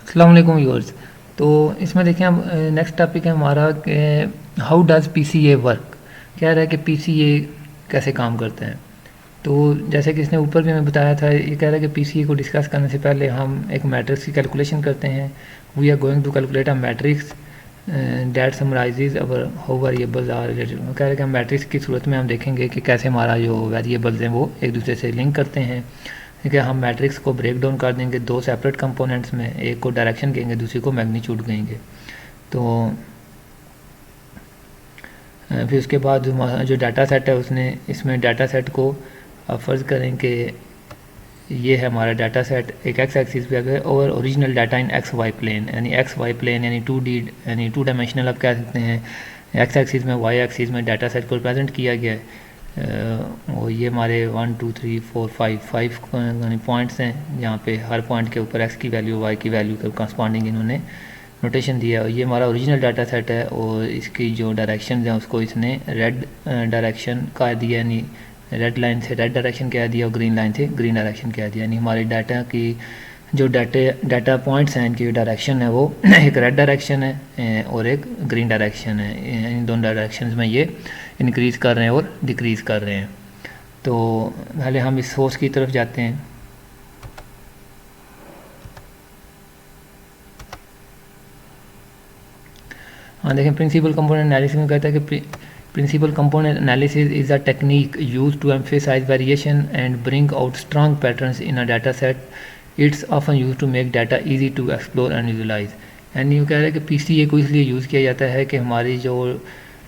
अस्सलाम वालेकुम व्यूअर्स। तो इसमें देखिए हम नेक्स्ट टॉपिक है हमारा कि हाउ डज़ पीसीए वर्क। कह रहा है कि पीसीए कैसे काम करते हैं। तो जैसे कि इसने ऊपर भी हमें बताया था, ये कह रहा है कि पीसीए को डिस्कस करने से पहले हम एक मैट्रिक्स की कैलकुलेशन करते हैं। We are going to calculate a matrix that summarises our how variables are related. कह रहे हैं कि हम मैट्रिक्स की सूरत में हम देखेंगे कि कैसे हमारा जो वेरिएबल्स हैं वो एक दूसरे से लिंक करते हैं। ठीक है, हम मैट्रिक्स को ब्रेक डाउन कर देंगे दो सेपरेट कंपोनेंट्स में, एक को डायरेक्शन कहेंगे, दूसरी को मैग्नीट्यूड कहेंगे। तो फिर उसके बाद जो डाटा सेट है उसने इसमें डाटा सेट को फ़र्ज़ करें कि ये है हमारा डाटा सेट एक एक्स एक्सिस पे है और original data in X Y plane, यानी एक्स वाई प्लेन यानी 2D यानी 2 डायमेंशनल आप कह सकते हैं। एक्स एक्सिस में वाई एक्सिस में डाटा सेट को रिप्रेजेंट किया गया है। और ये हमारे 1 2 3 4 5 यानी पॉइंट्स हैं जहाँ पे हर पॉइंट के ऊपर एक्स की वैल्यू वाई की वैल्यू के करस्पॉन्डिंग इन्होंने नोटेशन दिया। और ये हमारा ओरिजिनल डाटा सेट है और इसकी जो डायरेक्शन हैं उसको इसने रेड डायरेक्शन का दिया, यानी रेड लाइन से रेड डायरेक्शन कह दिया और ग्रीन लाइन से ग्रीन डायरेक्शन कह दिया। यानी हमारे डाटा की जो डाटा पॉइंट्स हैं इनकी जो डायरेक्शन है वो एक रेड डायरेक्शन है और एक ग्रीन डायरेक्शन है। इन दोनों डायरेक्शंस में ये इंक्रीज़ कर रहे हैं और डिक्रीज़ कर रहे हैं। तो पहले हम इस सोर्स की तरफ जाते हैं। हाँ देखें, प्रिंसिपल कंपोनेंट एनालिसिस में कहता है कि Principal component analysis is a technique used to emphasize variation and bring out strong patterns in a data set. It's often used to make data easy to explore and visualize. यानी वो कह रहा है कि पीसीए को इसलिए use किया जाता है कि हमारी जो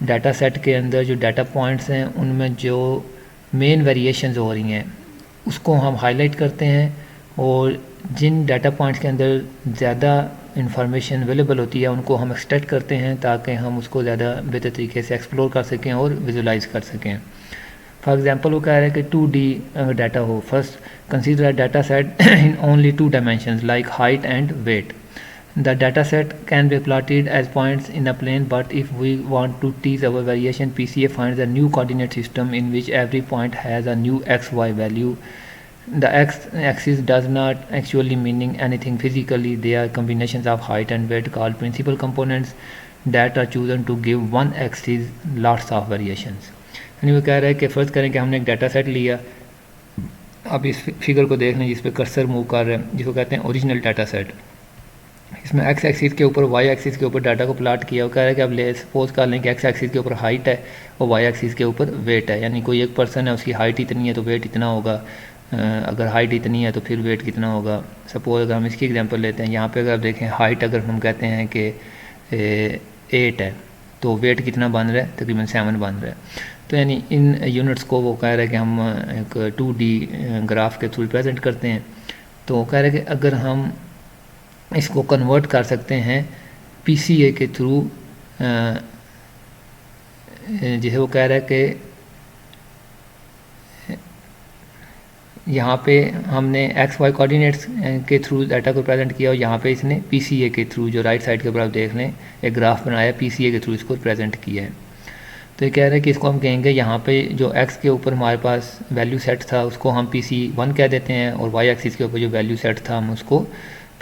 डाटा सेट के अंदर जो डाटा पॉइंट्स हैं उनमें जो मेन वेरिएशंस हो रही हैं उसको हम हाईलाइट करते हैं और जिन डाटा पॉइंट्स के अंदर ज़्यादा इंफॉर्मेशन अवेलेबल होती है उनको हम एक्सट्रैक्ट करते हैं ताकि हम उसको ज़्यादा बेहतर तरीके से एक्सप्लोर कर सकें और विजुलाइज कर सकें। फॉर एग्जांपल वो कह रहा है कि 2D डाटा हो। First consider data set in only 2 dimensions like height and weight. The data set can be plotted as points in a plane, but if we want to tease our variation PCA finds a new coordinate system in which every point has a new X Y value. The x-axis does not actually meaning anything physically. They are combinations of height and weight called principal components that are chosen to give one axis lots of variations. यानी वो कह रहा है कि फ़र्ज़ करें कि हमने एक डाटा सेट लिया। अब इस फिगर को देख लें जिस पे कर्सर मूव कर रहा है, जिसको कहते हैं ओरिजिनल डाटा सेट। इसमें एक्स एक्सिस के ऊपर वाई एक्सिस के ऊपर डाटा को प्लाट किया। वो कह रहा है कि अब ले सपोज कर लें कि एक्स एक्सिस के ऊपर हाइट है और वाई एक्सिस के ऊपर वेट है। यानी कोई एक पर्सन है, उसकी हाइट इतनी है तो वेट इतना होगा, अगर हाइट इतनी है तो फिर वेट कितना होगा। सपोज अगर हम इसकी एग्जांपल लेते हैं, यहाँ पे अगर आप देखें हाइट अगर हम कहते हैं कि 8 है तो वेट कितना बन रहा है, तकरीबन 7 बन रहा है। तो यानी इन यूनिट्स को वो कह रहा है कि हम एक 2D ग्राफ के थ्रू रिप्रेजेंट करते हैं। तो कह रहा है कि अगर हम इसको कन्वर्ट कर सकते हैं पीसीए के थ्रू, जैसे वो कह रहा है कि यहाँ पे हमने एक्स वाई कोऑर्डिनेट्स के थ्रू डाटा को प्रेजेंट किया और यहाँ पे इसने पीसीए के थ्रू, जो राइट साइड के ऊपर आप देख लें एक ग्राफ बनाया, पीसीए के थ्रू इसको प्रेजेंट किया है। तो ये कह रहे हैं कि इसको हम कहेंगे यहाँ पे जो एक्स के ऊपर हमारे पास वैल्यू सेट था उसको हम PC1 कह देते हैं और वाई एक्सिस के ऊपर जो वैल्यू सेट था हम उसको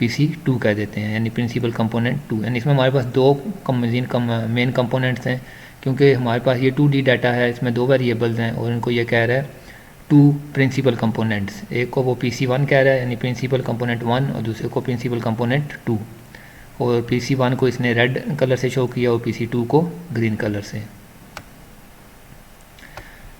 PC2 कह देते हैं, यानी प्रिंसिपल कंपोनेंट 2। यानी इसमें हमारे पास दो मेन कंपोनेंट्स हैं क्योंकि हमारे पास ये 2D डाटा है, इसमें 2 वेरिएबल्स हैं और इनको ये कह रहा है 2 प्रिंसिपल कंपोनेंट्स। एक को वो PC1 कह रहा है यानी प्रिंसिपल कंपोनेंट 1 और दूसरे को प्रिंसिपल कंपोनेंट 2। और PC1 को इसने रेड कलर से शो किया और PC2 को ग्रीन कलर से।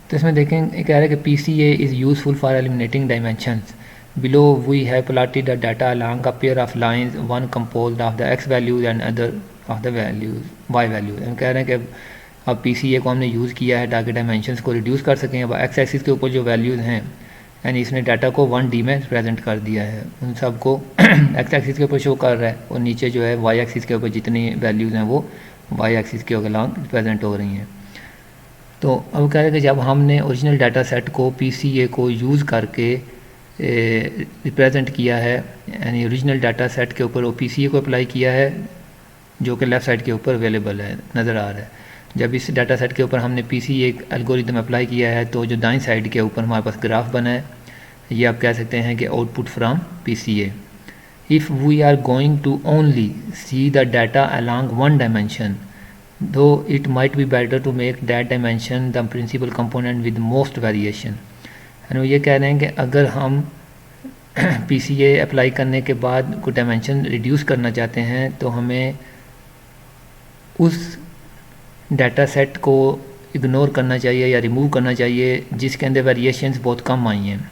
तो इसमें देखें कह रहा है कि PCA is useful for eliminating dimensions. Below we have plotted the data along a pair of lines, one composed of the X values and other of the values Y values. कह रहे हैं कि अब PCA को हमने use किया है ताकि डायमेंशंस को रिड्यूस कर सकें। अब एक्स एक्सिस के ऊपर जो वैल्यूज़ हैं यानी इसने डाटा को 1D में प्रेजेंट कर दिया है, उन सब को एक्स एक्सिस के ऊपर शो कर रहा है और नीचे जो है वाई एक्सिस के ऊपर जितनी वैल्यूज़ हैं वो वाई एक्सिस के अलॉन्ग प्रेजेंट हो रही हैं। तो अब कह रहे हैं कि जब हमने ओरिजिनल डाटा सेट को PCA को यूज़ करके रिप्रेजेंट किया है, यानी ओरिजिनल डाटा सेट के ऊपर वो PCA को अप्लाई किया है जो कि लेफ़्ट साइड के ऊपर अवेलेबल है, नज़र आ रहा है। जब इस डाटा सेट के ऊपर हमने PCA एल्गोरिदम अप्लाई किया है तो जो दाईं साइड के ऊपर हमारे पास ग्राफ बना है, ये आप कह सकते हैं कि output from PCA। if we are going to only see the data along one dimension, though it might be better to make that dimension the principal component with most variation। यानी वो ये कह रहे हैं कि अगर हम PCA अप्लाई करने के बाद कोई डायमेंशन रिड्यूस करना चाहते हैं तो हमें उस डाटा सेट को इग्नोर करना चाहिए या रिमूव करना चाहिए जिसके अंदर वेरिएशंस बहुत कम आई हैं।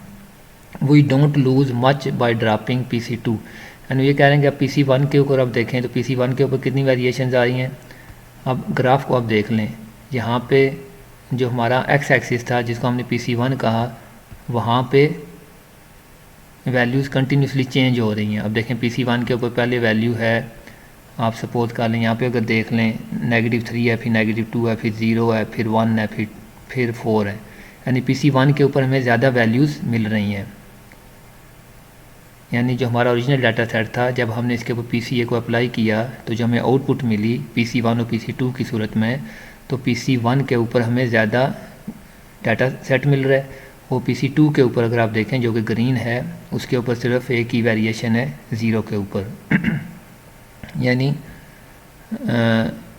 We don't lose much by dropping PC2। यानी ये कह रहे हैं कि आप PC1 के ऊपर आप देखें तो PC1 के ऊपर कितनी वेरिएशंस आ रही हैं। अब ग्राफ को आप देख लें, यहाँ पे जो हमारा एक्स एक्सिस था जिसको हमने PC1 कहा, वहाँ पे वैल्यूज़ कंटिन्यूसली चेंज हो रही हैं। अब देखें PC1 के ऊपर पहले वैल्यू है, आप सपोज कर लें यहाँ पे अगर देख लें -3 है, फिर -2 है, फिर 0 है, फिर 1 है, फिर 4 है। यानी PC1 के ऊपर हमें ज़्यादा वैल्यूज़ मिल रही हैं। यानी जो हमारा ओरिजिनल डाटा सेट था, जब हमने इसके ऊपर PCA को अप्लाई किया तो जो हमें आउटपुट मिली PC1 और PC2 की सूरत में, तो PC1 के ऊपर हमें ज़्यादा डाटा सेट मिल रहा है। वो PC2 के ऊपर अगर आप देखें जो कि ग्रीन है, उसके ऊपर सिर्फ एक ही वेरिएशन है 0 के ऊपर। यानी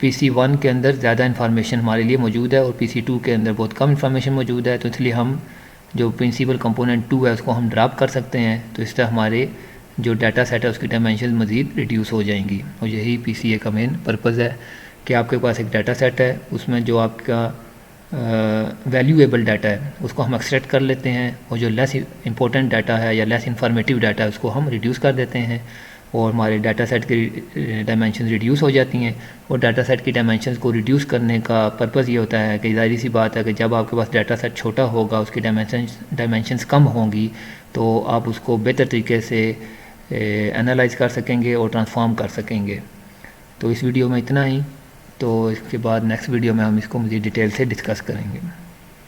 PC1 के अंदर ज़्यादा इन्फॉर्मेशन हमारे लिए मौजूद है और PC2 के अंदर बहुत कम इन्फॉर्मेशन मौजूद है। तो इसलिए हम जो प्रिंसिपल कंपोनेंट 2 है उसको हम ड्रॉप कर सकते हैं। तो इस तरह हमारे जो डाटा सेट है उसकी डायमेंशन मज़ीद रिड्यूस हो जाएंगी। और यही PCA का मेन पर्पज़ है कि आपके पास एक डाटा सेट है, उसमें जो आपका वैल्यूएबल डाटा है उसको हम एक्सट्रैक्ट कर लेते हैं, और जो लेस इंपॉर्टेंट डाटा है या लेस इंफॉर्मेटिव डाटा है उसको हम रिड्यूस कर देते हैं, और हमारे डाटा सेट की डायमेंशन रिड्यूस हो जाती हैं। और डाटा सेट की डायमेंशन को रिड्यूस करने का पर्पज़ ये होता है कि ज़ाहिर सी बात है कि जब आपके पास डाटा सेट छोटा होगा, उसकी डायमेंशंस कम होंगी, तो आप उसको बेहतर तरीके से एनालाइज कर सकेंगे और ट्रांसफॉर्म कर सकेंगे। तो इस वीडियो में इतना ही, तो इसके बाद नेक्स्ट वीडियो में हम इसको मज़ीद डिटेल से डिस्कस करेंगे।